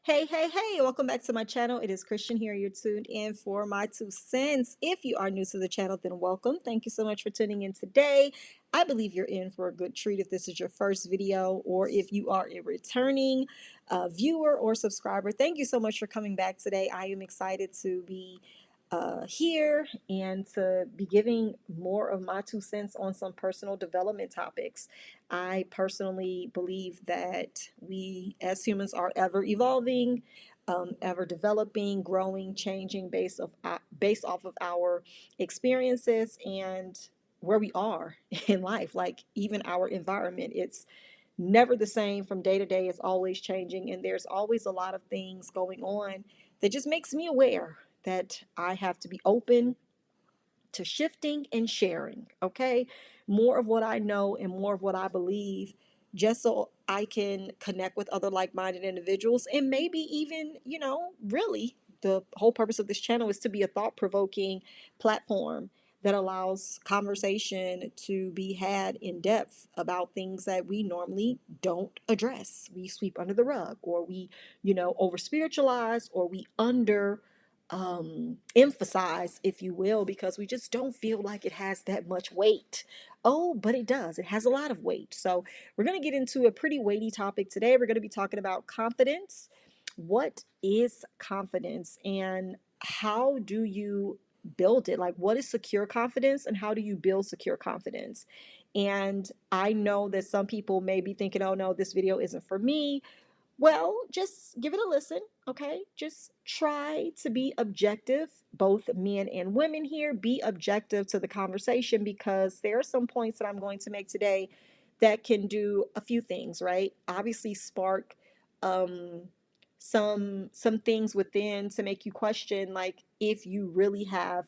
Hey, welcome back to my channel. It is Christian here. You're tuned in for my 2 cents. If you are new to the channel, then welcome. Thank you so much for tuning in today. I believe you're in for a good treat if this is your first video or if you are a returning viewer or subscriber. Thank you so much for coming back today. I am excited to be here and to be giving more of my 2 cents on some personal development topics. I personally believe that we as humans are ever evolving, ever developing, growing, changing based off of our experiences and where we are in life. Like even our environment, it's never the same from day to day. It's always changing, and there's always a lot of things going on that just makes me aware that I have to be open to shifting and sharing, okay? More of what I know and more of what I believe, just so I can connect with other like minded individuals. And maybe even, really, the whole purpose of this channel is to be a thought provoking platform that allows conversation to be had in depth about things that we normally don't address. We sweep under the rug, or we, over spiritualize, or we under emphasize, if you will, because we just don't feel like it has that much weight. Oh, but it does. It has a lot of weight. So we're going to get into a pretty weighty topic today. We're going to be talking about confidence. What is confidence and how do you build it? Like, what is secure confidence and how do you build secure confidence? And I know that some people may be thinking, oh no, this video isn't for me. Well, just give it a listen, okay? Just try to be objective, both men and women here. Be objective to the conversation because there are some points that I'm going to make today that can do a few things, right? Obviously, spark um, some things within to make you question, like if you really have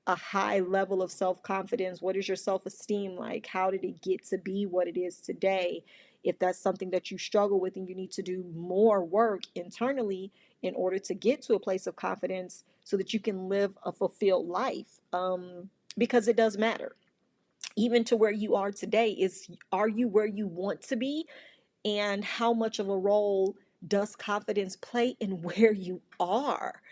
a high level of self confidence. What is your self esteem like? How did it get to be what it is today? If that's something that you struggle with and you need to do more work internally in order to get to a place of confidence so that you can live a fulfilled life, because it does matter. Even to where you are today, are you where you want to be, and how much of a role does confidence play in where you are?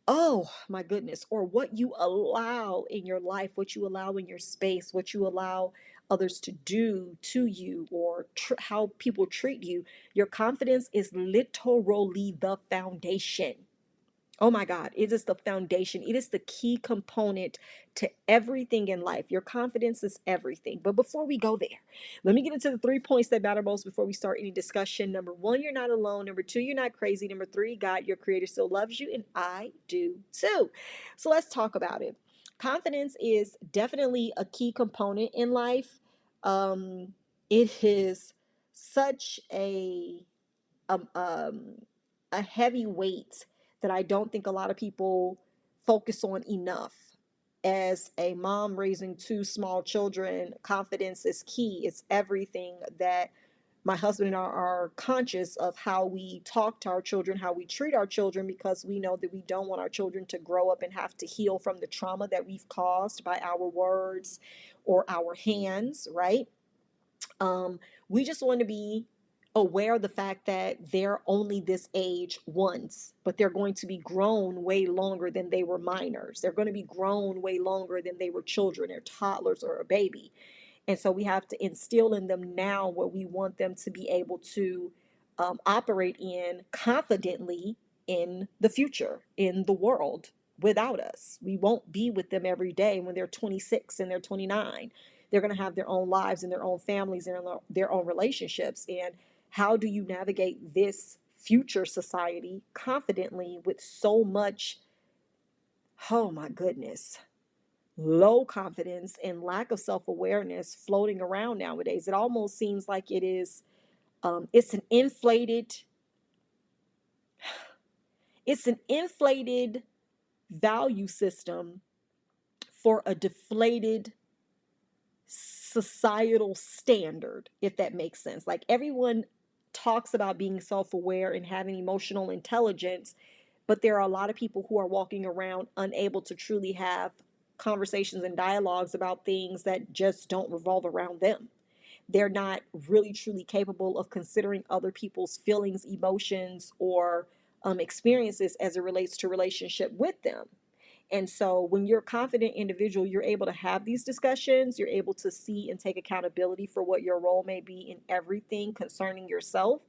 Oh my goodness. Or what you allow in your life, what you allow in your space, what you allow others to do to you, or how people treat you. Your confidence is literally the foundation. Oh my God, it is the foundation. It is the key component to everything in life. Your confidence is everything. But before we go there, let me get into the 3 points that matter most before we start any discussion. Number one, you're not alone. Number two, you're not crazy. Number three, God, your creator, still loves you, and I do too. So let's talk about it. Confidence is definitely a key component in life. It is such um, um, a heavy weight that I don't think a lot of people focus on enough. As a mom raising two small children, confidence is key. It's everything that my husband and I are conscious of how we talk to our children, how we treat our children, because we know that we don't want our children to grow up and have to heal from the trauma that we've caused by our words or our hands, right? We just want to be aware of the fact that they're only this age once, but they're going to be grown way longer than they were minors. They're going to be grown way longer than they were children or toddlers or a baby. And so we have to instill in them now what we want them to be able to operate in confidently in the future, in the world without us. We won't be with them every day when they're 26 and they're 29. They're going to have their own lives and their own families and their own relationships. And how do you navigate this future society confidently with so much, oh my goodness, low confidence and lack of self-awareness floating around nowadays? It almost seems like it's an inflated value system for a deflated societal standard, if that makes sense. Like everyone talks about being self-aware and having emotional intelligence, but there are a lot of people who are walking around unable to truly have conversations and dialogues about things that just don't revolve around them. They're not really truly capable of considering other people's feelings, emotions, or experiences as it relates to relationship with them. And so when you're a confident individual, you're able to have these discussions. You're able to see and take accountability for what your role may be in everything concerning yourself.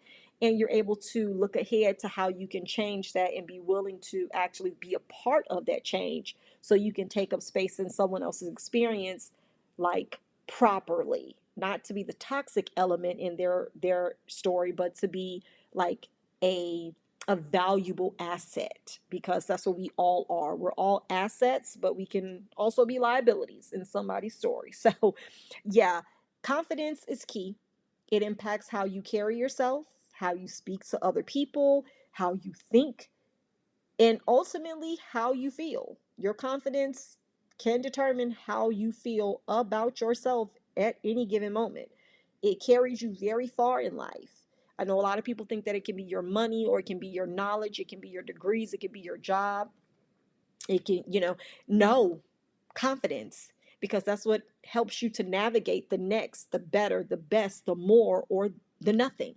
And you're able to look ahead to how you can change that and be willing to actually be a part of that change so you can take up space in someone else's experience, like, properly. Not to be the toxic element in their story, but to be like a valuable asset, because that's what we all are. We're all assets, but we can also be liabilities in somebody's story. So, yeah, confidence is key. It impacts how you carry yourself, how you speak to other people, how you think, and ultimately how you feel. Your confidence can determine how you feel about yourself at any given moment. It carries you very far in life. I know a lot of people think that it can be your money, or it can be your knowledge, it can be your degrees, it can be your job. It can, no, confidence, because that's what helps you to navigate the next, the better, the best, the more, or the nothing.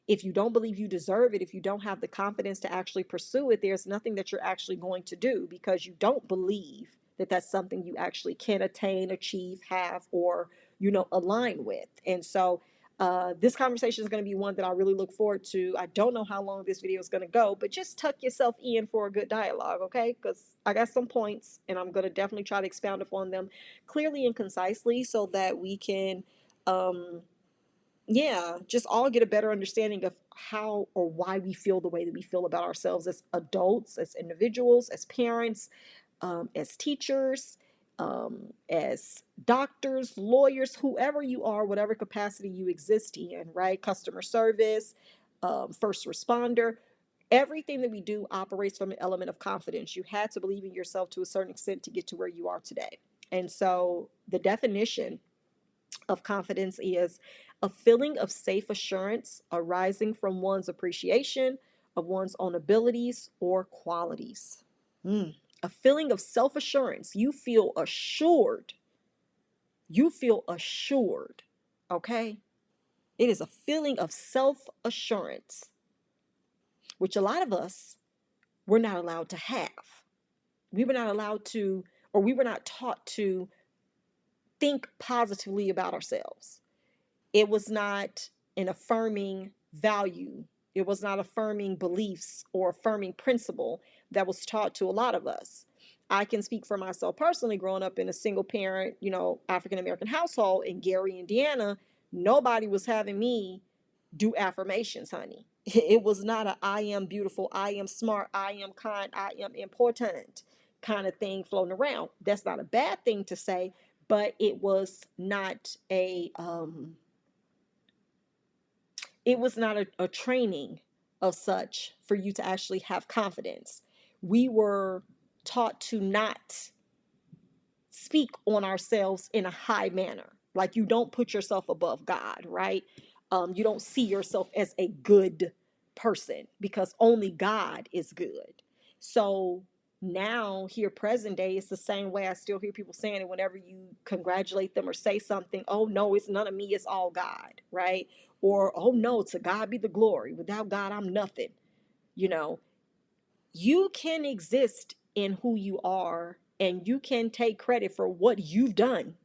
If you don't believe you deserve it, if you don't have the confidence to actually pursue it, there's nothing that you're actually going to do, because you don't believe that that's something you actually can attain, achieve, have, or, align with. And so this conversation is going to be one that I really look forward to. I don't know how long this video is going to go, but just tuck yourself in for a good dialogue, okay? Because I got some points, and I'm going to definitely try to expound upon them clearly and concisely so that we can yeah, just all get a better understanding of how or why we feel the way that we feel about ourselves as adults, as individuals, as parents, as teachers, as doctors, lawyers, whoever you are, whatever capacity you exist in, right? Customer service, first responder. Everything that we do operates from an element of confidence. You had to believe in yourself to a certain extent to get to where you are today. And so the definition of confidence is a feeling of safe assurance arising from one's appreciation of one's own abilities or qualities. A feeling of self assurance. You feel assured. You feel assured. Okay? It is a feeling of self assurance, which a lot of us were not allowed to have. We were not allowed to, or we were not taught to think positively about ourselves. It was not an affirming value. It was not affirming beliefs or affirming principle that was taught to a lot of us. I can speak for myself personally, growing up in a single parent, African American household in Gary, Indiana. Nobody was having me do affirmations, honey. It was not a I am beautiful, I am smart, I am kind, I am important kind of thing floating around. That's not a bad thing to say, but it was not a training of such for you to actually have confidence. We were taught to not speak on ourselves in a high manner. Like, you don't put yourself above God, right? You don't see yourself as a good person, because only God is good. So now, here, present day, it's the same way. I still hear people saying it whenever you congratulate them or say something. Oh no, it's none of me, it's all God, right? Or, oh no, to God be the glory. Without God, I'm nothing. You know, you can exist in who you are, and you can take credit for what you've done.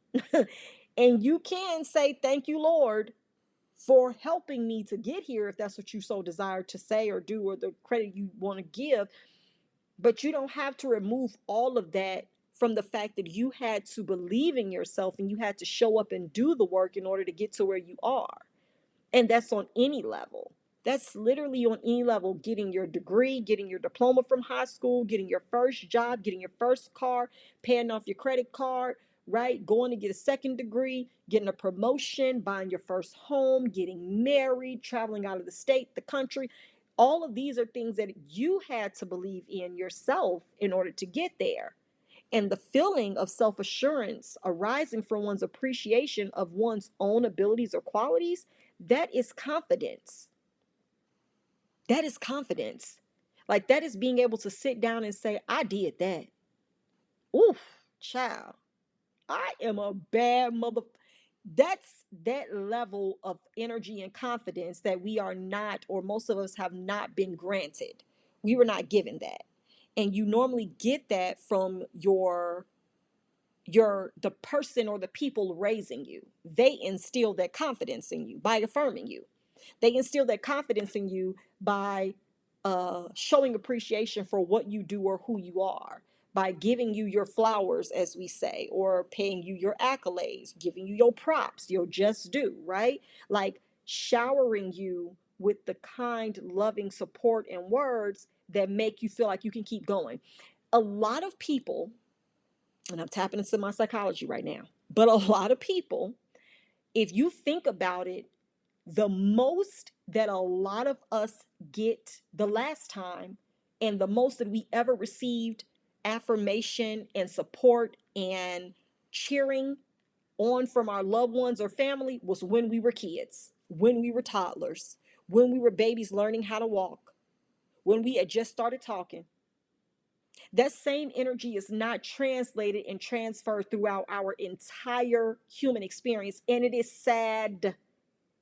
And you can say, thank you, Lord, for helping me to get here, if that's what you so desire to say or do, or the credit you want to give. But you don't have to remove all of that from the fact that you had to believe in yourself and you had to show up and do the work in order to get to where you are. And that's on any level. That's literally on any level. Getting your degree, getting your diploma from high school, getting your first job, getting your first car, paying off your credit card, right? Going to get a second degree, getting a promotion, buying your first home, getting married, traveling out of the state, the country. All of these are things that you had to believe in yourself in order to get there. And the feeling of self assurance arising from one's appreciation of one's own abilities or qualities, that is confidence. That is confidence. Like, that is being able to sit down and say, I did that. Oof, child, I am a bad mother. That's that level of energy and confidence that we are not, or most of us have not been granted. We were not given that. And you normally get that from the person or the people raising you. They instill that confidence in you by affirming you. They instill that confidence in you by showing appreciation for what you do or who you are, by giving you your flowers, as we say, or paying you your accolades, giving you your props, your just due, right? Like showering you with the kind, loving support and words that make you feel like you can keep going. A lot of people, and I'm tapping into my psychology right now, but a lot of people, if you think about it, the most that a lot of us get the last time, and the most that we ever received affirmation and support and cheering on from our loved ones or family, was when we were kids, when we were toddlers, when we were babies learning how to walk, when we had just started talking. That same energy is not translated and transferred throughout our entire human experience. And it is sad.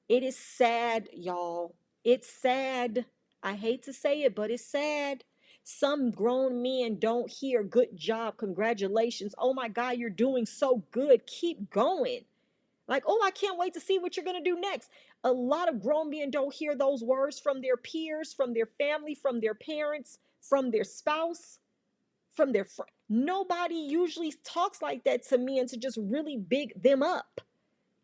It is sad, y'all. It's sad. I hate to say it, but it's sad. Some grown men don't hear good job, congratulations. Oh my God, you're doing so good. Keep going. Like, oh, I can't wait to see what you're going to do next. A lot of grown men don't hear those words from their peers, from their family, from their parents, from their spouse, from their friend. Nobody usually talks like that to me and to just really big them up.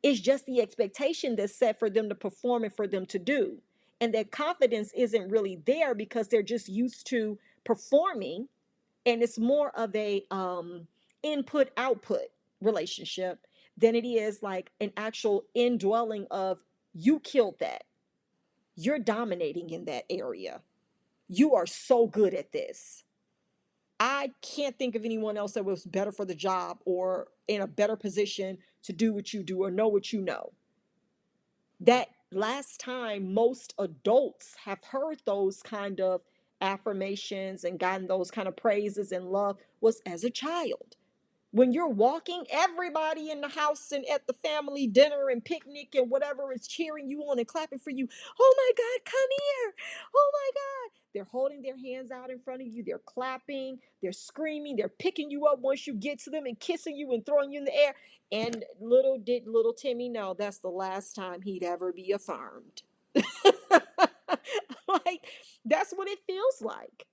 It's just the expectation that's set for them to perform and for them to do. And that confidence isn't really there because they're just used to performing. And it's more of a input output relationship than it is like an actual indwelling of, you killed that. You're dominating in that area. You are so good at this. I can't think of anyone else that was better for the job or in a better position to do what you do or know what you know. That last time most adults have heard those kind of affirmations and gotten those kind of praises and love was as a child. When you're walking, everybody in the house and at the family dinner and picnic and whatever is cheering you on and clapping for you. Oh my God, come here. Oh my God. They're holding their hands out in front of you. They're clapping. They're screaming. They're picking you up once you get to them and kissing you and throwing you in the air. And little did little Timmy know that's the last time he'd ever be affirmed. Like, that's what it feels like.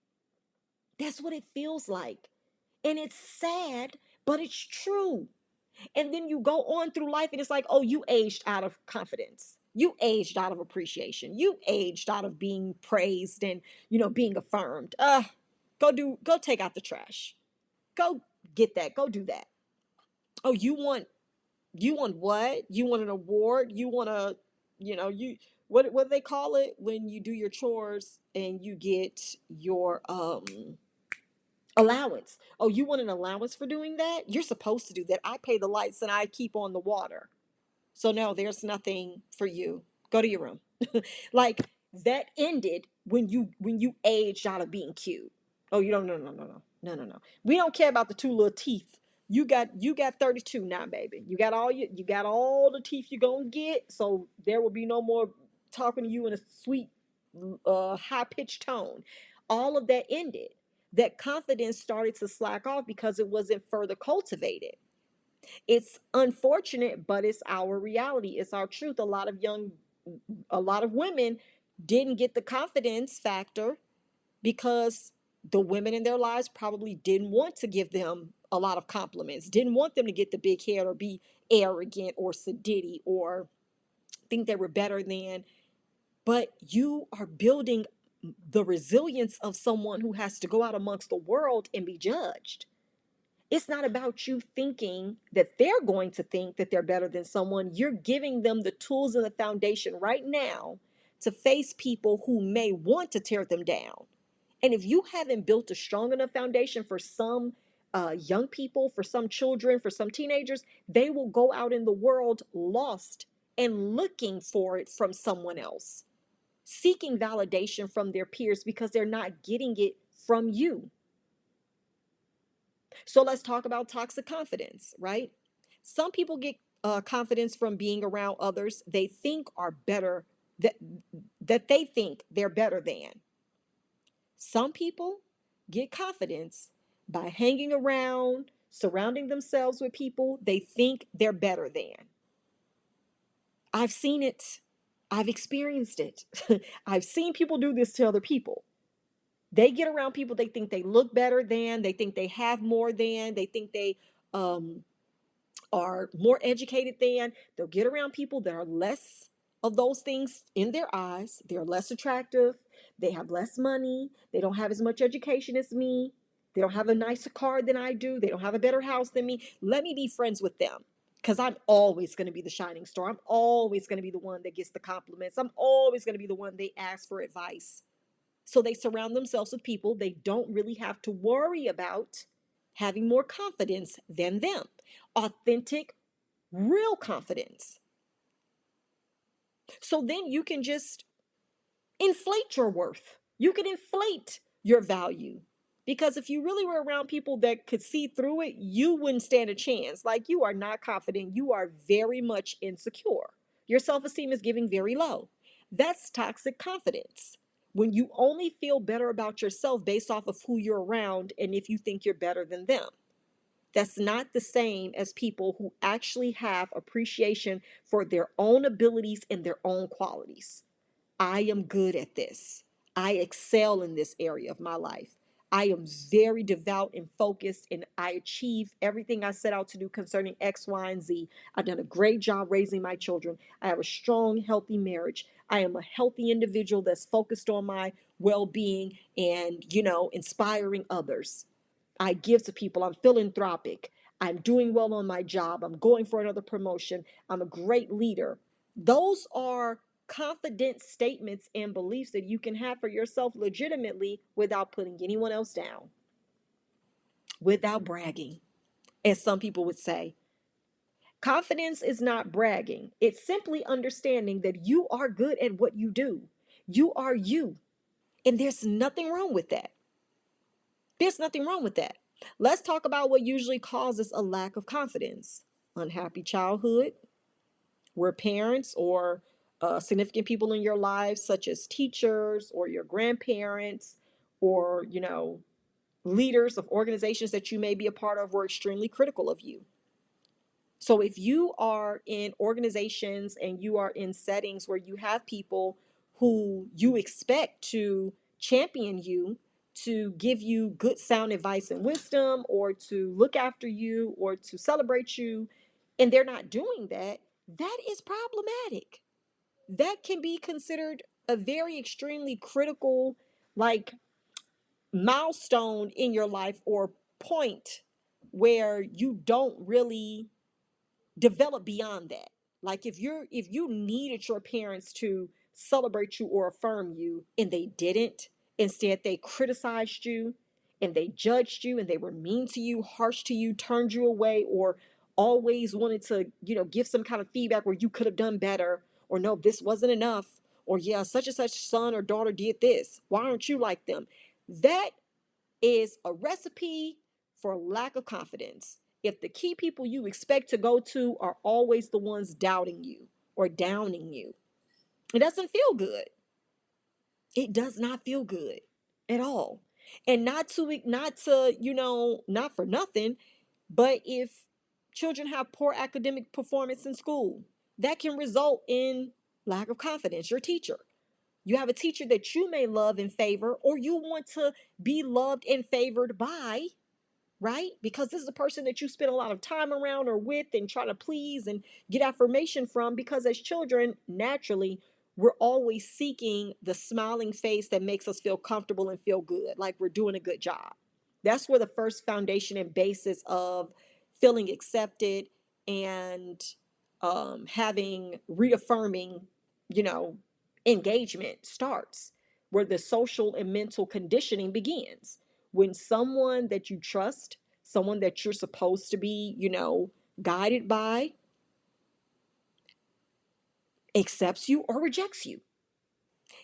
That's what it feels like. And it's sad, but it's true. And then you go on through life and it's like, oh, you aged out of confidence. You aged out of appreciation. You aged out of being praised and, being affirmed. Go take out the trash. Go get that. Go do that. Oh, you want what? You want an award? You want a, you what do they call it when you do your chores and you get your allowance? Oh, you want an allowance for doing that? You're supposed to do that. I pay the lights and I keep on the water. So no, there's nothing for you. Go to your room. Like, that ended when you aged out of being cute. Oh, you don't, no, no, no, no. No, no, no. We don't care about the two little teeth. You got 32 now, baby. You got all the teeth you're gonna get. So there will be no more talking to you in a sweet high pitched tone. All of that ended. That confidence started to slack off because it wasn't further cultivated. It's unfortunate, but it's our reality. It's our truth. A lot of women didn't get the confidence factor because the women in their lives probably didn't want to give them a lot of compliments, didn't want them to get the big head or be arrogant or sedity or think they were better than. But you are building the resilience of someone who has to go out amongst the world and be judged. It's not about you thinking that they're going to think that they're better than someone. You're giving them the tools and the foundation right now to face people who may want to tear them down. And if you haven't built a strong enough foundation for some young people, for some children, for some teenagers, they will go out in the world lost and looking for it from someone else, seeking validation from their peers because they're not getting it from you. So let's talk about toxic confidence, right? Some people get confidence from being around others they think are better, that they think they're better than. Some people get confidence by hanging around, surrounding themselves with people they think they're better than. I've seen it. I've experienced it. I've seen people do this to other people. They get around people they think they look better than, they think they have more than, they think they um, are more educated than. They'll get around people that are less of those things in their eyes. They're less attractive. They have less money. They don't have as much education as me. They don't have a nicer car than I do. They don't have a better house than me. Let me be friends with them because I'm always going to be the shining star. I'm always going to be the one that gets the compliments. I'm always going to be the one they ask for advice. So they surround themselves with people they don't really have to worry about having more confidence than them. Authentic, real confidence. So then you can just inflate your worth. You can inflate your value. Because if you really were around people that could see through it, you wouldn't stand a chance. Like you are not confident. You are very much insecure. Your self esteem is giving very low. That's toxic confidence. When you only feel better about yourself based off of who you're around and if you think you're better than them. That's not the same as people who actually have appreciation for their own abilities and their own qualities. I am good at this. I excel in this area of my life. I am very devout and focused, and I achieve everything I set out to do concerning X, Y, and Z. I've done a great job raising my children. I have a strong, healthy marriage. I am a healthy individual that's focused on my well being and, inspiring others. I give to people. I'm philanthropic. I'm doing well on my job. I'm going for another promotion. I'm a great leader. Those are confident statements and beliefs that you can have for yourself legitimately without putting anyone else down, without bragging, as some people would say. Confidence is not bragging, it's simply understanding that you are good at what you do. You are you. And there's nothing wrong with that. There's nothing wrong with that. Let's talk about what usually causes a lack of confidence. Unhappy childhood, where parents or significant people in your lives, such as teachers or your grandparents or, leaders of organizations that you may be a part of, were extremely critical of you. So if you are in organizations and you are in settings where you have people who you expect to champion you, to give you good sound advice and wisdom, or to look after you, or to celebrate you, and they're not doing that, that is problematic. That can be considered a very extremely critical, like, milestone in your life or point where you don't really develop beyond that. Like if you needed your parents to celebrate you or affirm you and they didn't, instead they criticized you and they judged you and they were mean to you, harsh to you, turned you away, or always wanted to, give some kind of feedback where you could have done better, or no, this wasn't enough, or yeah, such and such son or daughter did this. Why aren't you like them? That is a recipe for lack of confidence. If the key people you expect to go to are always the ones doubting you or downing you, it doesn't feel good. It does not feel good at all. And not for nothing, but if children have poor academic performance in school, that can result in lack of confidence. Your teacher, you have a teacher that you may love and favor, or you want to be loved and favored by, right? Because this is a person that you spend a lot of time around or with and try to please and get affirmation from. Because as children, naturally, we're always seeking the smiling face that makes us feel comfortable and feel good, like we're doing a good job. That's where the first foundation and basis of feeling accepted and having reaffirming, you know, engagement starts, where the social and mental conditioning begins. When someone that you trust, someone that you're supposed to be, guided by, accepts you or rejects you.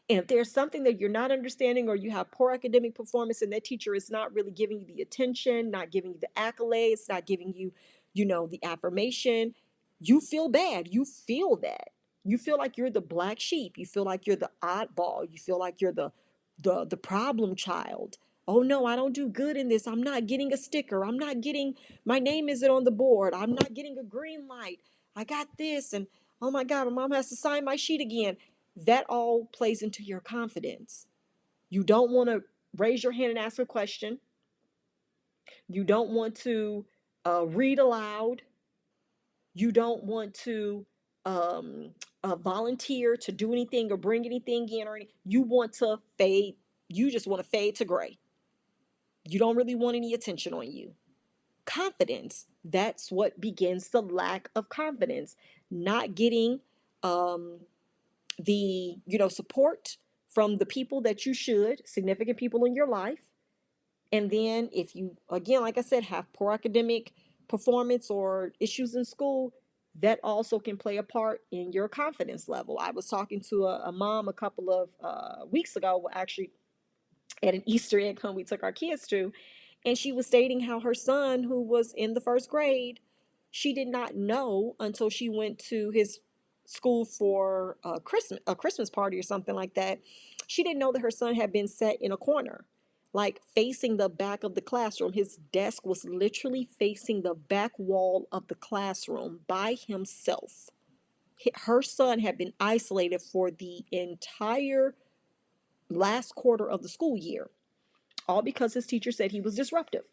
And if there's something that you're not understanding, or you have poor academic performance and that teacher is not really giving you the attention, not giving you the accolades, not giving you, the affirmation, you feel bad. You feel that. You feel like you're the black sheep. You feel like you're the oddball. You feel like you're the the problem child. Oh no, I don't do good in this. I'm not getting a sticker. I'm not getting, my name isn't on the board. I'm not getting a green light. I got this, and oh my God, my mom has to sign my sheet again. That all plays into your confidence. You don't want to raise your hand and ask a question. You don't want to read aloud. You don't want to um, volunteer to do anything or bring anything in or anything. You want to fade. You just want to fade to gray. You don't really want any attention on you. Confidence, that's what begins the lack of confidence. Not getting um, the support from the people that you should, significant people in your life. And then if you, again, like I said, have poor academic performance or issues in school, that also can play a part in your confidence level. I was talking to a mom a couple of weeks ago, actually at an Easter egg hunt we took our kids to, and she was stating how her son, who was in the first grade, she did not know until she went to his school for a Christmas party or something like that. She didn't know that her son had been set in a corner, like facing the back of the classroom. His desk was literally facing the back wall of the classroom by himself. Her son had been isolated for the entire last quarter of the school year, all because his teacher said he was disruptive.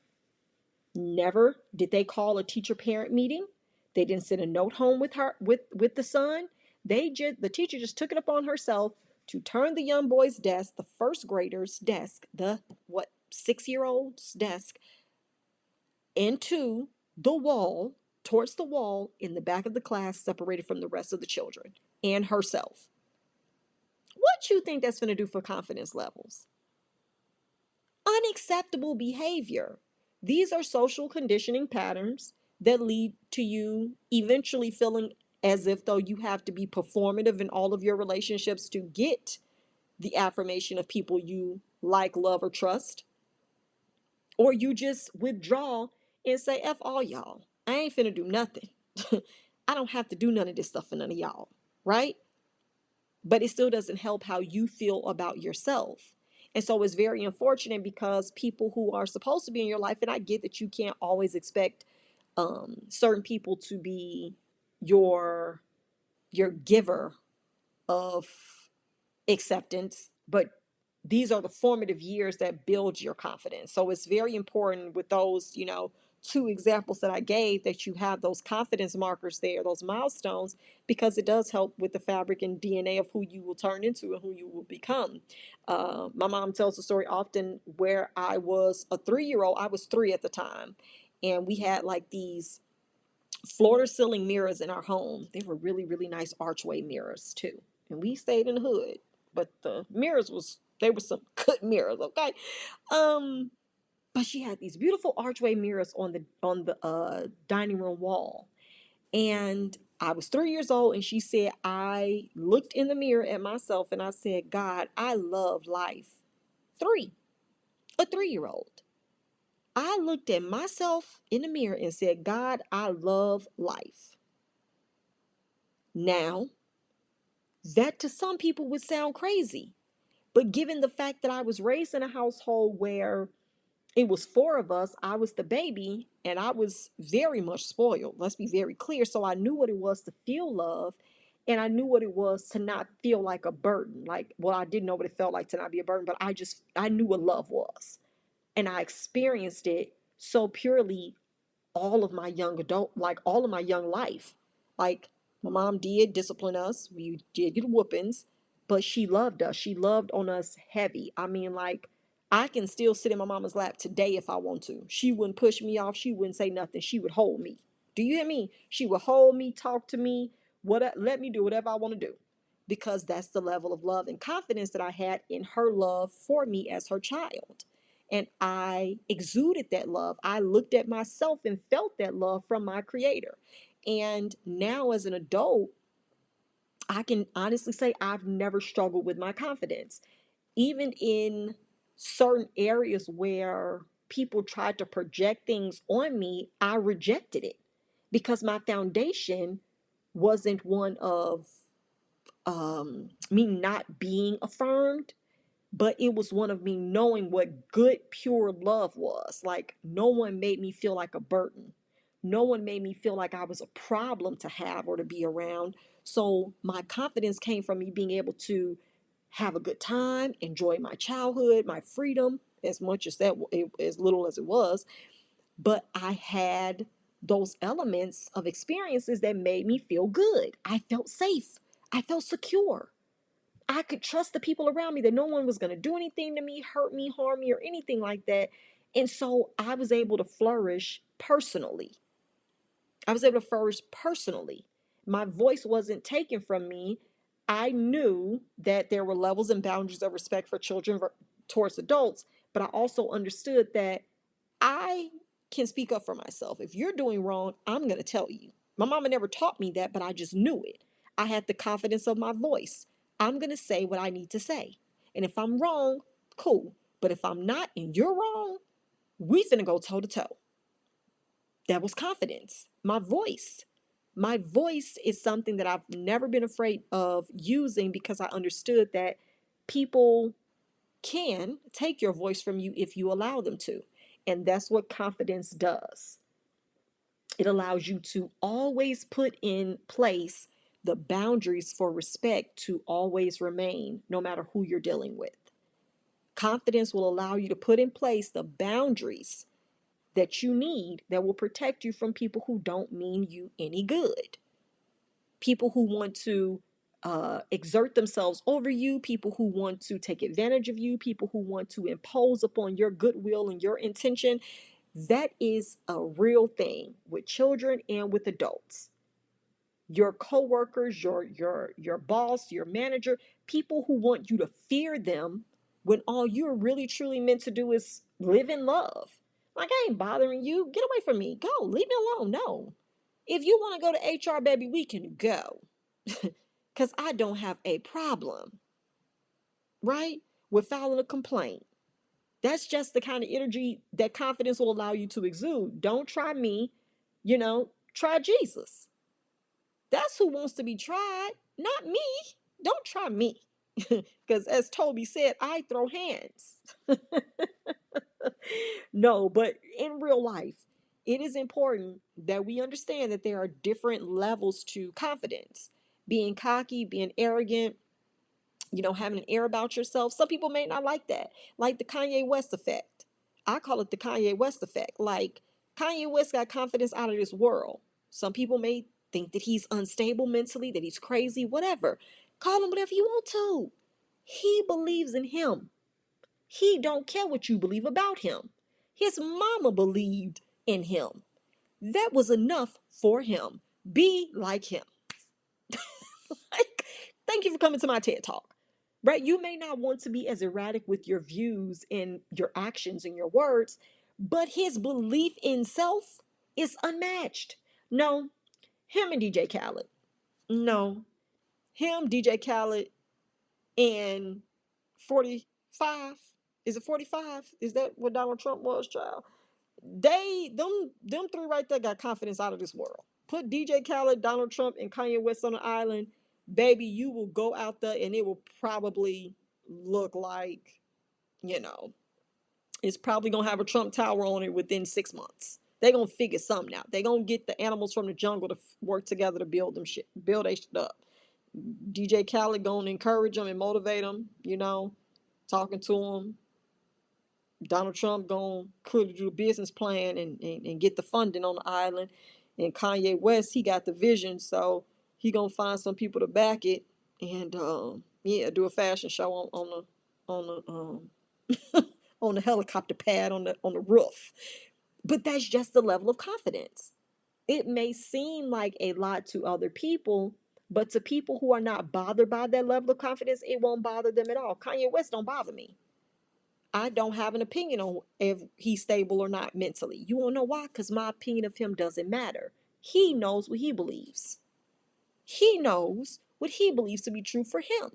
Never did they call a teacher parent meeting. They didn't send a note home with her with the son. The teacher just took it upon herself to turn the young boy's desk, the first grader's desk, the 6-year-old's desk, into the wall, towards the wall in the back of the class, separated from the rest of the children and herself. What you think that's going to do for confidence levels? Unacceptable behavior. These are social conditioning patterns that lead to you eventually feeling as if though you have to be performative in all of your relationships to get the affirmation of people you like, love, or trust. Or you just withdraw and say, F all y'all. I ain't finna do nothing. I don't have to do none of this stuff for none of y'all. Right? But it still doesn't help how you feel about yourself. And so it's very unfortunate because people who are supposed to be in your life, and I get that you can't always expect certain people to be your giver of acceptance, but these are the formative years that build your confidence. So it's very important with those, two examples that I gave, that you have those confidence markers there, those milestones, because it does help with the fabric and DNA of who you will turn into and who you will become. My mom tells the story often where I was a 3-year-old. I was 3 at the time, and we had like these floor to ceiling mirrors in our home. They were really, really nice archway mirrors too. And we stayed in the hood, but the mirrors they were some good mirrors, okay? But she had these beautiful archway mirrors on the dining room wall. And I was 3 years old, and she said, I looked in the mirror at myself and I said, God, I love life. 3, a 3-year-old. I looked at myself in the mirror and said, God, I love life. Now, that to some people would sound crazy. But given the fact that I was raised in a household where it was 4 of us, I was the baby, and I was very much spoiled. Let's be very clear. So I knew what it was to feel love, and I knew what it was to not feel like a burden. I didn't know what it felt like to not be a burden, but I knew what love was. And I experienced it so purely all of my young life. Like, my mom did discipline us. We did get whoopings, but she loved us. She loved on us heavy. I mean, like, I can still sit in my mama's lap today if I want to. She wouldn't push me off. She wouldn't say nothing. She would hold me. Do you hear me? She would hold me, talk to me, let me do whatever I want to do. Because that's the level of love and confidence that I had in her love for me as her child. And I exuded that love. I looked at myself and felt that love from my creator. And now as an adult, I can honestly say I've never struggled with my confidence. Even in certain areas where people tried to project things on me, I rejected it because my foundation wasn't one of me not being affirmed, but it was one of me knowing what good, pure love was. Like, no one made me feel like a burden. No one made me feel like I was a problem to have or to be around. So my confidence came from me being able to have a good time, enjoy my childhood, my freedom, as much as that, as little as it was. But I had those elements of experiences that made me feel good. I felt safe. I felt secure. I could trust the people around me, that no one was going to do anything to me, hurt me, harm me, or anything like that. And so I was able to flourish personally. I was able to flourish personally. My voice wasn't taken from me. I knew that there were levels and boundaries of respect for children towards adults, but I also understood that I can speak up for myself. If you're doing wrong, I'm going to tell you. My mama never taught me that, but I just knew it. I had the confidence of my voice. I'm going to say what I need to say. And if I'm wrong, cool. But if I'm not and you're wrong, we finna go toe to toe. That was confidence. My voice. My voice is something that I've never been afraid of using, because I understood that people can take your voice from you if you allow them to. And that's what confidence does. It allows you to always put in place the boundaries for respect to always remain, no matter who you're dealing with. Confidence will allow you to put in place the boundaries that you need that will protect you from people who don't mean you any good. People who want to exert themselves over you, people who want to take advantage of you, people who want to impose upon your goodwill and your intention. That is a real thing with children and with adults. Your coworkers, your boss, your manager, people who want you to fear them when all you're really truly meant to do is live in love. Like, I ain't bothering you. Get away from me. Go. Leave me alone. No. If you want to go to HR, baby, we can go. Because I don't have a problem, right, with filing a complaint. That's just the kind of energy that confidence will allow you to exude. Don't try me, try Jesus. That's who wants to be tried, not me. Don't try me. Because as Toby said, I throw hands. No, but in real life, it is important that we understand that there are different levels to confidence. Being cocky, being arrogant, having an air about yourself. Some people may not like that, like the Kanye West effect. I call it the Kanye West effect. Like, Kanye West got confidence out of this world. Some people may think that he's unstable mentally, that he's crazy, whatever. Call him whatever you want to. He believes in him. He don't care what you believe about him. His mama believed in him. That was enough for him. Be like him. Like, thank you for coming to my TED Talk. Right? You may not want to be as erratic with your views and your actions and your words, but his belief in self is unmatched. No, him and DJ Khaled. No, him, DJ Khaled, and 45. Is it 45? Is that what Donald Trump was, child? Them three right there got confidence out of this world. Put DJ Khaled, Donald Trump, and Kanye West on an island, baby, you will go out there and it will probably look like, you know, it's probably gonna have a Trump Tower on it within 6 months. They're gonna figure something out. They're gonna get the animals from the jungle to work together to build a shit up. DJ Khaled gonna encourage them and motivate them, talking to them. Donald Trump gonna create a business plan and get the funding on the island. And Kanye West, he got the vision, so he gonna find some people to back it, and do a fashion show on the on the helicopter pad on the roof. But that's just the level of confidence. It may seem like a lot to other people, but to people who are not bothered by that level of confidence, it won't bother them at all. Kanye West don't bother me. I don't have an opinion on if he's stable or not mentally. You wanna know why? Because my opinion of him doesn't matter. He knows what he believes. He knows what he believes to be true for him.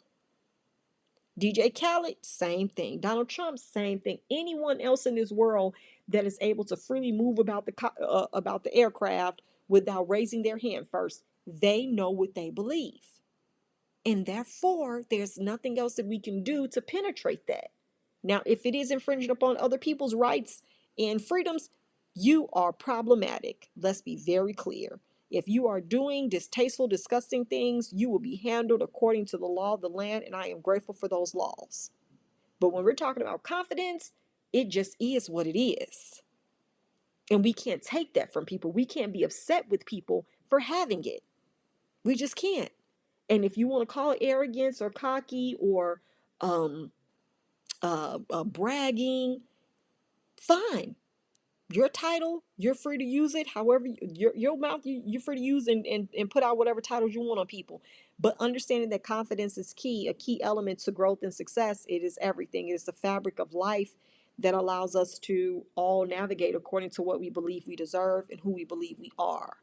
DJ Khaled, same thing. Donald Trump, same thing. Anyone else in this world that is able to freely move about the aircraft without raising their hand first, they know what they believe. And therefore, there's nothing else that we can do to penetrate that. Now, if it is infringing upon other people's rights and freedoms, you are problematic. Let's be very clear. If you are doing distasteful, disgusting things, you will be handled according to the law of the land, and I am grateful for those laws. But when we're talking about confidence, it just is what it is. And we can't take that from people. We can't be upset with people for having it. We just can't. And if you want to call it arrogance or cocky or um, bragging, fine. Your title, you're free to use it. However, your mouth, you're free to use and put out whatever titles you want on people. But understanding that confidence is key, a key element to growth and success. It is everything. It is the fabric of life that allows us to all navigate according to what we believe we deserve and who we believe we are.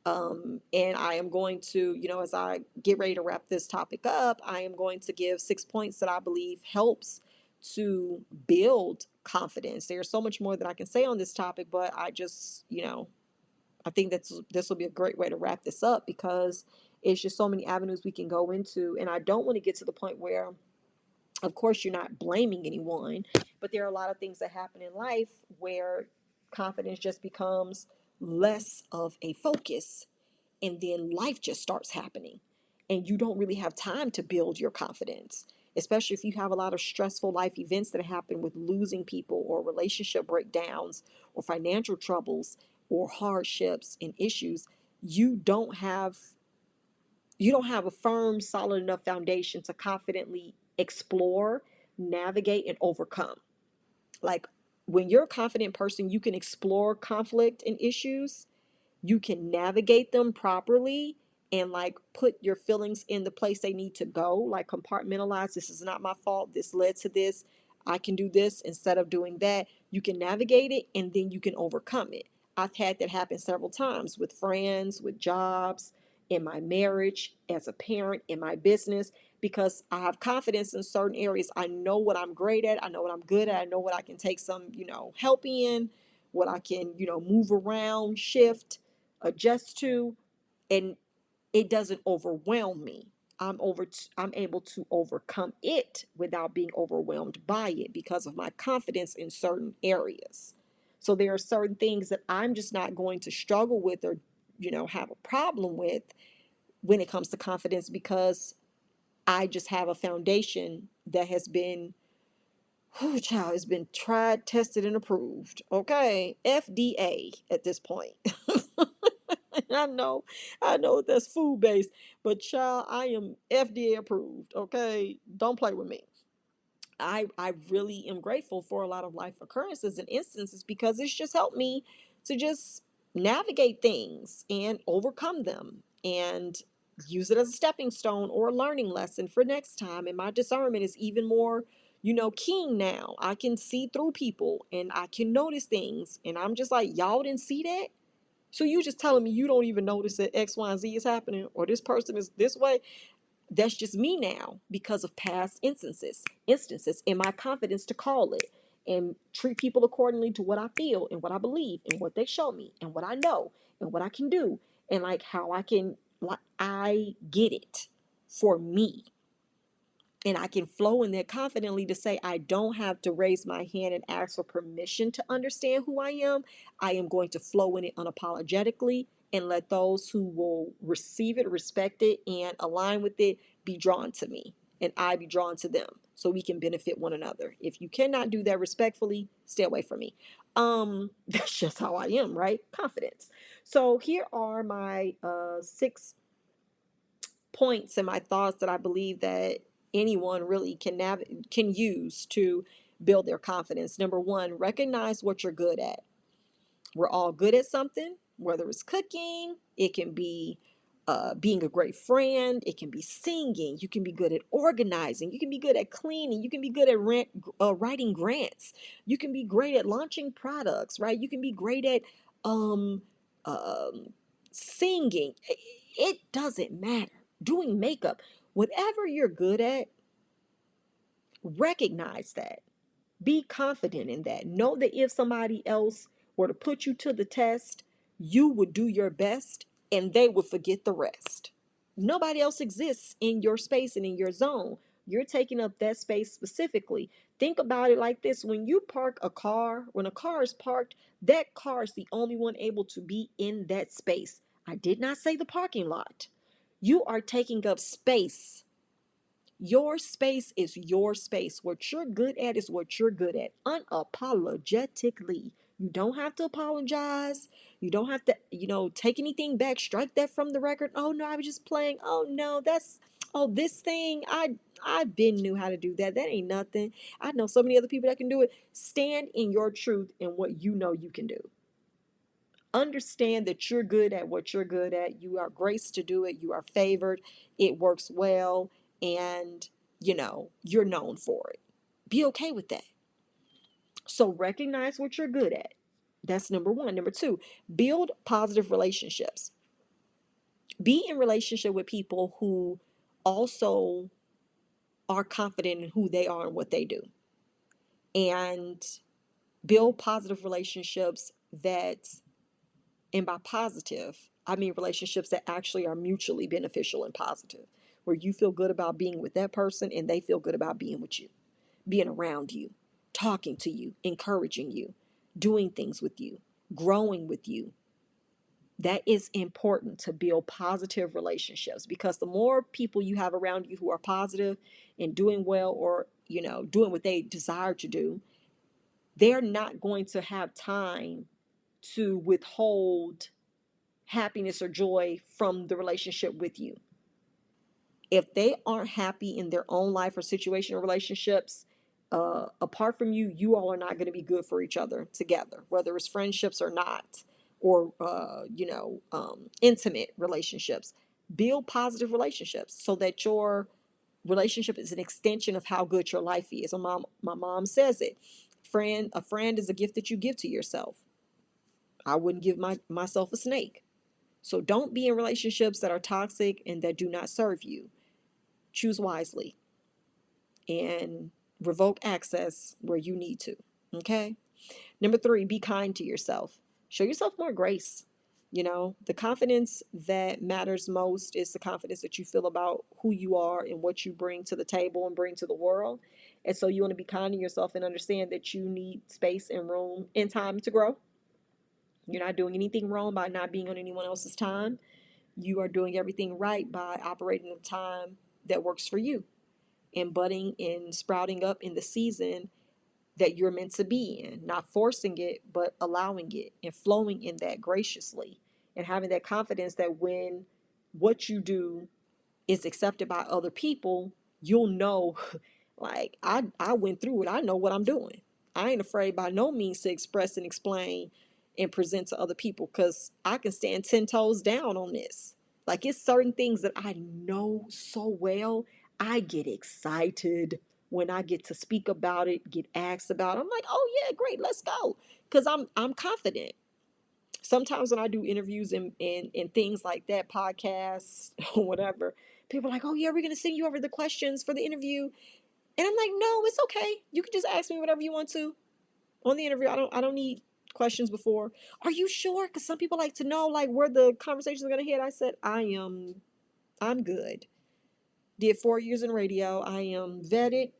And I am going to, as I get ready to wrap this topic up, I am going to give 6 points that I believe helps to build confidence. There's so much more that I can say on this topic, but I just, I think this will be a great way to wrap this up because it's just so many avenues we can go into. And I don't want to get to the point where, of course, you're not blaming anyone, but there are a lot of things that happen in life where confidence just becomes less of a focus, and then life just starts happening and you don't really have time to build your confidence, especially if you have a lot of stressful life events that happen with losing people or relationship breakdowns or financial troubles or hardships and issues. You don't have you don't have a firm, solid enough foundation to confidently explore, navigate, and overcome. Like, when you're a confident person, you can explore conflict and issues, you can navigate them properly, and like put your feelings in the place they need to go, like compartmentalize. This is not my fault, this led to this, I can do this instead of doing that. You can navigate it and then you can overcome it. I've had that happen several times with friends, with jobs, in my marriage, as a parent, in my business, because I have confidence in certain areas. I know what I'm great at, I know what I'm good at, I know what I can take some help in, what I can move around, shift, adjust to, and it doesn't overwhelm me. I'm able to overcome it without being overwhelmed by it because of my confidence in certain areas. So there are certain things that I'm just not going to struggle with or have a problem with when it comes to confidence, because I just have a foundation that has been, oh child, has been tried, tested, and approved. Okay, FDA at this point. I know, I know that's food based, but child, I am FDA approved. Okay, don't play with me. I really am grateful for a lot of life occurrences and instances because it's just helped me to just navigate things and overcome them and use it as a stepping stone or a learning lesson for next time. And my discernment is even more, keen now. I can see through people and I can notice things. And I'm just like, y'all didn't see that? So you just telling me you don't even notice that X, Y, and Z is happening, or this person is this way? That's just me now because of past instances and my confidence to call it and treat people accordingly to what I feel and what I believe and what they show me and what I know and what I can do, and like how I get it for me, and I can flow in there confidently to say I don't have to raise my hand and ask for permission to understand who I am. I am going to flow in it unapologetically and let those who will receive it, respect it, and align with it be drawn to me, and I be drawn to them so we can benefit one another. If you cannot do that respectfully, stay away from me. That's just how I am, right? Confidence. So here are my 6 points and my thoughts that I believe that anyone really can use to build their confidence. Number one, recognize what you're good at. We're all good at something, whether it's cooking, it can be being a great friend, it can be singing, you can be good at organizing, you can be good at cleaning, you can be good at writing grants, you can be great at launching products, right? You can be great at um, um, singing. It doesn't matter. Doing makeup, whatever you're good at, recognize that. Be confident in that. Know that if somebody else were to put you to the test, you would do your best and they would forget the rest. Nobody else exists in your space and in your zone. You're taking up that space specifically. Think about it like this: when you park a car, when a car is parked, that car is the only one able to be in that space. I did not say the parking lot. You are taking up space. Your space is your space. What you're good at is what you're good at, unapologetically. You don't have to apologize. You don't have to, take anything back. Strike that from the record. Oh no, I was just playing. Oh no, this thing. I been knew how to do that. That ain't nothing. I know so many other people that can do it. Stand in your truth and what you know you can do. Understand that you're good at what you're good at. You are graced to do it. You are favored. It works well. And, you're known for it. Be okay with that. So recognize what you're good at. That's number one. Number two, build positive relationships. Be in relationship with people who also are confident in who they are and what they do. And build positive relationships and by positive, I mean relationships that actually are mutually beneficial and positive, where you feel good about being with that person and they feel good about being with you, being around you, talking to you, encouraging you, doing things with you, growing with you. That is important to build positive relationships, because the more people you have around you who are positive and doing well, or, doing what they desire to do, they're not going to have time to withhold happiness or joy from the relationship with you. If they aren't happy in their own life or situation or relationships, apart from you, you all are not going to be good for each other together, whether it's friendships or not, or, intimate relationships. Build positive relationships so that your relationship is an extension of how good your life is. My mom says it. A friend is a gift that you give to yourself. I wouldn't give myself a snake. So don't be in relationships that are toxic and that do not serve you. Choose wisely and revoke access where you need to. Okay? Number three, be kind to yourself. Show yourself more grace. The confidence that matters most is the confidence that you feel about who you are and what you bring to the table and bring to the world. And so you want to be kind to yourself and understand that you need space and room and time to grow. You're not doing anything wrong by not being on anyone else's time. You are doing everything right by operating the time that works for you and budding and sprouting up in the season that you're meant to be in, not forcing it, but allowing it and flowing in that graciously, and having that confidence that when what you do is accepted by other people, you'll know, like, I went through it. I know what I'm doing. I ain't afraid by no means to express and explain and present to other people, because I can stand 10 toes down on this. Like, it's certain things that I know so well. I get excited when I get to speak about it, get asked about it. I'm like, oh yeah, great, let's go. Because I'm confident. Sometimes when I do interviews and things like that, podcasts or whatever, people are like, oh yeah, we're gonna send you over the questions for the interview. And I'm like, no, it's okay. You can just ask me whatever you want to on the interview. I don't need questions before. Are you sure? Because some people like to know like where the conversations are gonna head. I said, I'm good. Did 4 years in radio. I am vetted.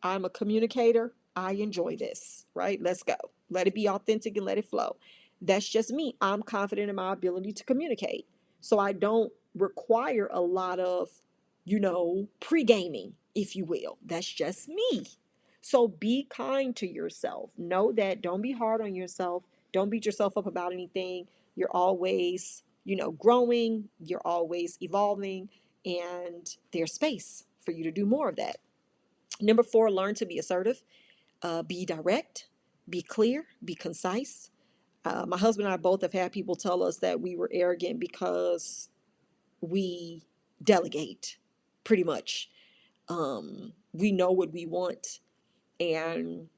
I'm a communicator. I enjoy this, right? Let's go. Let it be authentic and let it flow. That's just me. I'm confident in my ability to communicate. So I don't require a lot of, pre-gaming, if you will. That's just me. So be kind to yourself. Know that. Don't be hard on yourself. Don't beat yourself up about anything. You're always, growing. You're always evolving. And there's space for you to do more of that. Number four, learn to be assertive, be direct, be clear, be concise. My husband and I both have had people tell us that we were arrogant because we delegate pretty much. We know what we want, and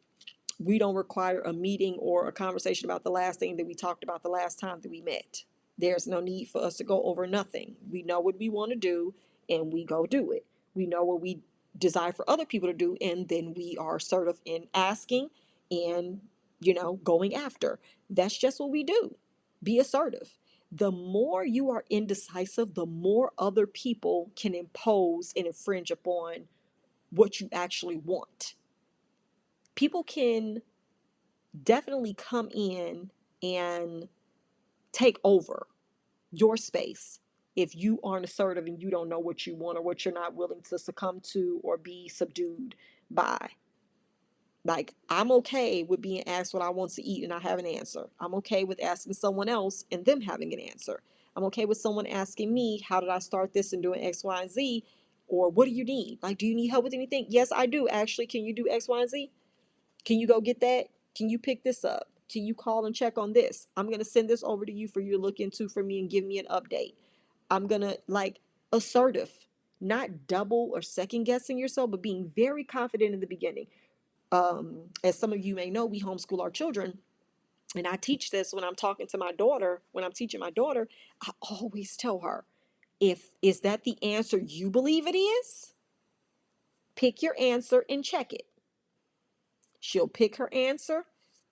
we don't require a meeting or a conversation about the last thing that we talked about the last time that we met. There's no need for us to go over nothing. We know what we want to do and we go do it. We know what we desire for other people to do, and then we are assertive in asking and, going after. That's just what we do. Be assertive. The more you are indecisive, the more other people can impose and infringe upon what you actually want. People can definitely come in and take over your space if you aren't assertive and you don't know what you want or what you're not willing to succumb to or be subdued by. Like, I'm okay with being asked what I want to eat and I have an answer. I'm okay with asking someone else and them having an answer. I'm okay with someone asking me, how did I start this and doing X, Y, and Z? Or what do you need? Like, do you need help with anything? Yes, I do. Actually, can you do X, Y, and Z? Can you go get that? Can you pick this up? Can you call and check on this? I'm going to send this over to you for you to look into for me and give me an update. I'm going to, like, assertive, not double or second guessing yourself, but being very confident in the beginning. As some of you may know, we homeschool our children. And I teach this when I'm talking to my daughter, when I'm teaching my daughter, I always tell her, if is that the answer you believe it is, pick your answer and check it. She'll pick her answer,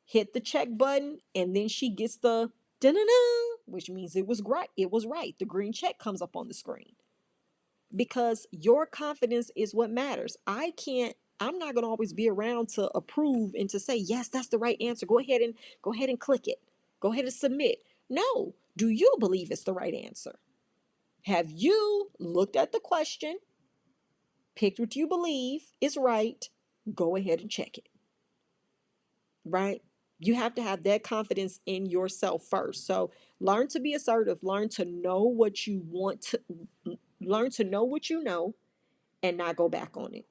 hit the check button, and then she gets the da-na-na, which means it was right. It was right. The green check comes up on the screen. Because your confidence is what matters. I'm not going to always be around to approve and to say, yes, that's the right answer. Go ahead and click it. Go ahead and submit. No. Do you believe it's the right answer? Have you looked at the question, picked what you believe is right? Go ahead and check it. Right? You have to have that confidence in yourself first. So learn to be assertive, learn to know what you want to learn to know what you know and not go back on it.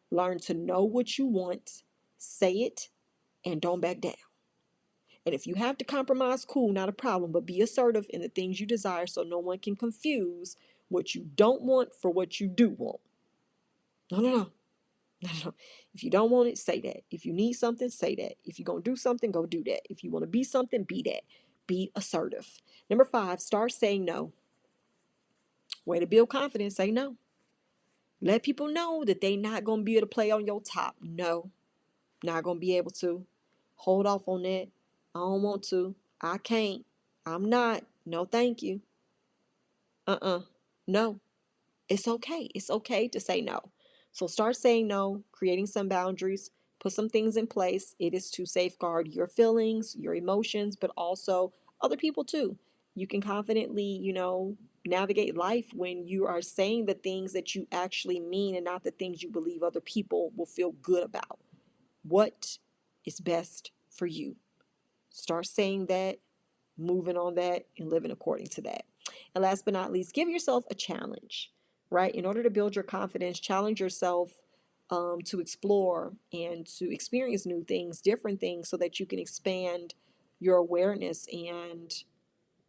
Learn to know what you want, say it, and don't back down. And if you have to compromise, cool, not a problem, but be assertive in the things you desire so no one can confuse what you don't want for what you do want. No. If you don't want it, say that. If you need something, say that. If you're going to do something, go do that. If you want to be something, be that. Be assertive. Number 5, start saying no. Way to build confidence, say no. Let people know that they not going to be able to play on your top. No, not going to be able to. Hold off on that. I don't want to. I can't. I'm not. No, thank you. No. It's okay. It's okay to say no. So start saying no, creating some boundaries, put some things in place. It is to safeguard your feelings, your emotions, but also other people too. You can confidently, navigate life when you are saying the things that you actually mean and not the things you believe other people will feel good about. What is best for you? Start saying that, moving on that, and living according to that. And last but not least, give yourself a challenge, right? In order to build your confidence, challenge yourself to explore and to experience new things, different things, so that you can expand your awareness and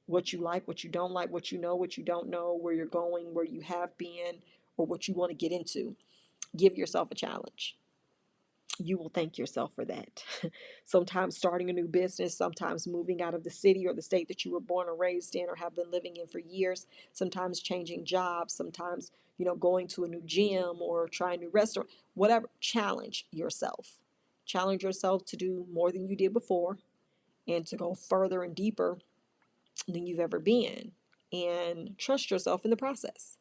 what you like, what you don't like, what you know, what you don't know, where you're going, where you have been, or what you want to get into. Give yourself a challenge. You will thank yourself for that. Sometimes starting a new business, sometimes moving out of the city or the state that you were born or raised in or have been living in for years, sometimes changing jobs, sometimes, going to a new gym or trying a new restaurant, whatever. Challenge yourself. Challenge yourself to do more than you did before and to go further and deeper than you've ever been, and trust yourself in the process.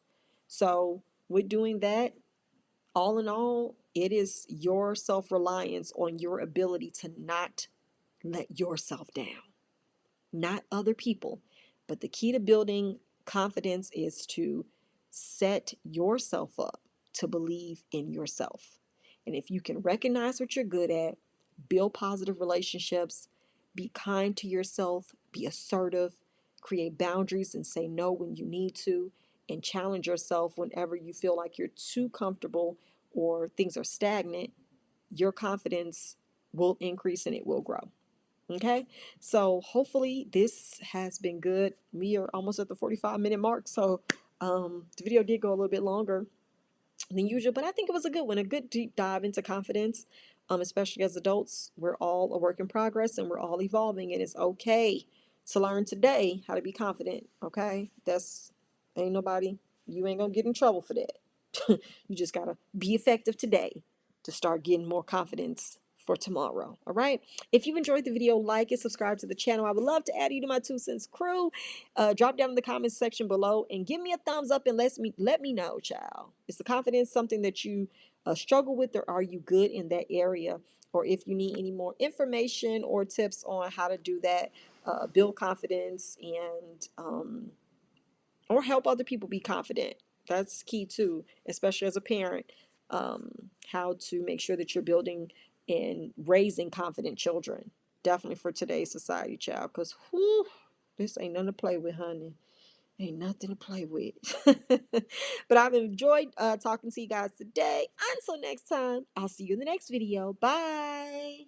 So, with doing that, all in all, it is your self-reliance on your ability to not let yourself down, not other people. But the key to building confidence is to set yourself up to believe in yourself. And if you can recognize what you're good at, build positive relationships, be kind to yourself, be assertive, create boundaries and say no when you need to, and challenge yourself whenever you feel like you're too comfortable or things are stagnant, your confidence will increase and it will grow. Okay, so hopefully this has been good. We are almost at the 45-minute mark, so the video did go a little bit longer than usual, but I think it was a good one, a good deep dive into confidence. Especially as adults, we're all a work in progress and we're all evolving, and it's okay to learn today how to be confident. Okay, you ain't gonna get in trouble for that. You just gotta be effective today to start getting more confidence for tomorrow. All right. If you enjoyed the video, like and subscribe to the channel. I would love to add you to my 2 cents crew. Drop down in the comments section below and give me a thumbs up and let me know, child. Is the confidence something that you struggle with, or are you good in that area? Or if you need any more information or tips on how to do that, build confidence and or help other people be confident. That's key too, especially as a parent. How to make sure that you're building and raising confident children. Definitely for today's society, child, because this ain't nothing to play with, honey. Ain't nothing to play with. But I've enjoyed talking to you guys today. Until next time, I'll see you in the next video. Bye.